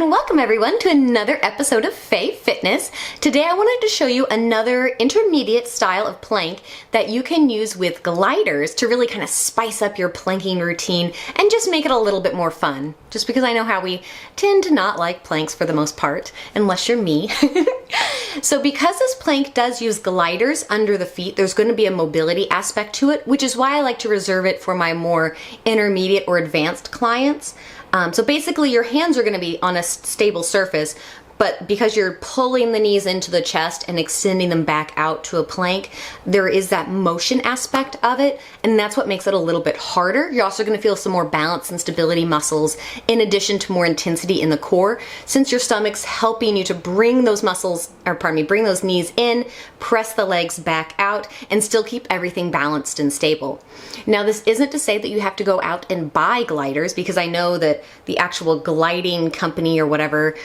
and welcome everyone to another episode of Fey Fitness. Today I wanted to show you another intermediate style of plank that you can use with gliders to really kind of spice up your planking routine and just make it a little bit more fun. Just because I know how we tend to not like planks for the most part, unless you're me. So because this plank does use gliders under the feet, there's going to be a mobility aspect to it, which is why I like to reserve it for my more intermediate or advanced clients. So basically your hands are going to be on a stable surface, but because you're pulling the knees into the chest and extending them back out to a plank, there is that motion aspect of it, and that's what makes it a little bit harder. You're also going to feel some more balance and stability muscles in addition to more intensity in the core, since your stomach's helping you to bring those muscles, or pardon me, bring those knees in, press the legs back out, and still keep everything balanced and stable. Now, this isn't to say that you have to go out and buy gliders, because I know that the actual gliding company or whatever,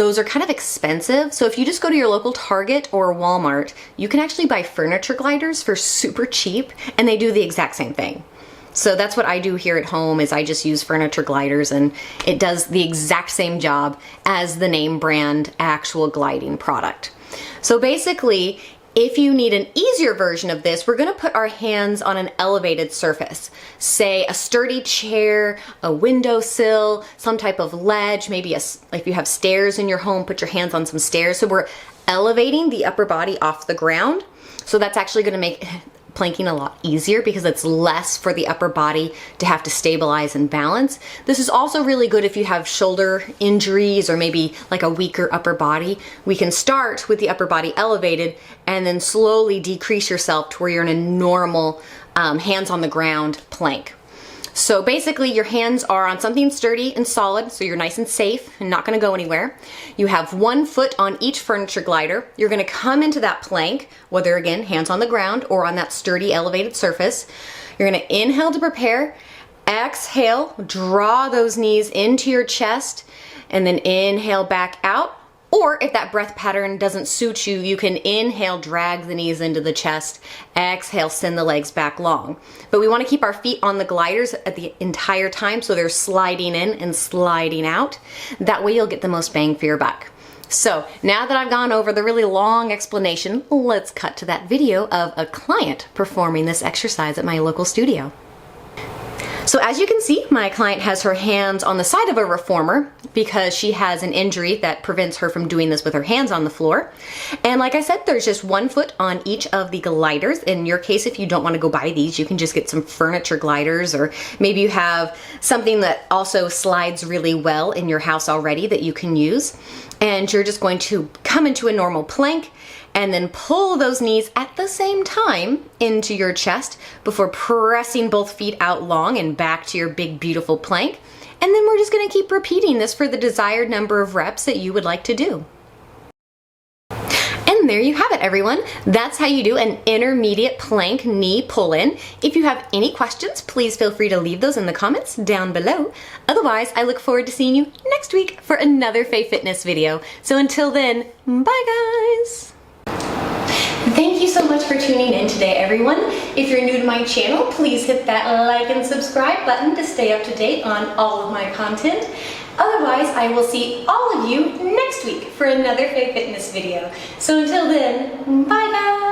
those are kind of expensive. So if you just go to your local Target or Walmart, you can actually buy furniture gliders for super cheap, and they do the exact same thing. So that's what I do here at home, is I just use furniture gliders, and it does the exact same job as the name brand actual gliding product. So basically, if you need an easier version of this, we're going to put our hands on an elevated surface, say a sturdy chair, a windowsill, some type of ledge, maybe if you have stairs in your home, put your hands on some stairs. So we're elevating the upper body off the ground. So that's actually going to make planking a lot easier, because it's less for the upper body to have to stabilize and balance. This is also really good if you have shoulder injuries or maybe like a weaker upper body. We can start with the upper body elevated and then slowly decrease yourself to where you're in a normal hands on the ground plank. So basically your hands are on something sturdy and solid, so you're nice and safe and not going to go anywhere. You have 1 foot on each furniture glider. You're going to come into that plank, whether again hands on the ground or on that sturdy elevated surface. You're going to inhale to prepare, exhale, draw those knees into your chest, and then inhale back out. Or if that breath pattern doesn't suit you, you can inhale, drag the knees into the chest, exhale, send the legs back long. But we want to keep our feet on the gliders at the entire time, so they're sliding in and sliding out. That way you'll get the most bang for your buck. So now that I've gone over the really long explanation, let's cut to that video of a client performing this exercise at my local studio. So as you can see, my client has her hands on the side of a reformer because she has an injury that prevents her from doing this with her hands on the floor. And like I said, there's just 1 foot on each of the gliders. In your case, if you don't want to go buy these, you can just get some furniture gliders, or maybe you have something that also slides really well in your house already that you can use. And you're just going to come into a normal plank and then pull those knees at the same time into your chest before pressing both feet out long and back to your big, beautiful plank. And then we're just going to keep repeating this for the desired number of reps that you would like to do. And there you have it, everyone. That's how you do an intermediate plank knee pull-in. If you have any questions, please feel free to leave those in the comments down below. Otherwise, I look forward to seeing you next week for another Fey Fitness video. So until then, bye guys! Thank you so much for tuning in today, everyone. If you're new to my channel, please hit that like and subscribe button to stay up to date on all of my content. Otherwise, I will see all of you next week for another Fey Fitness video. So until then, bye guys!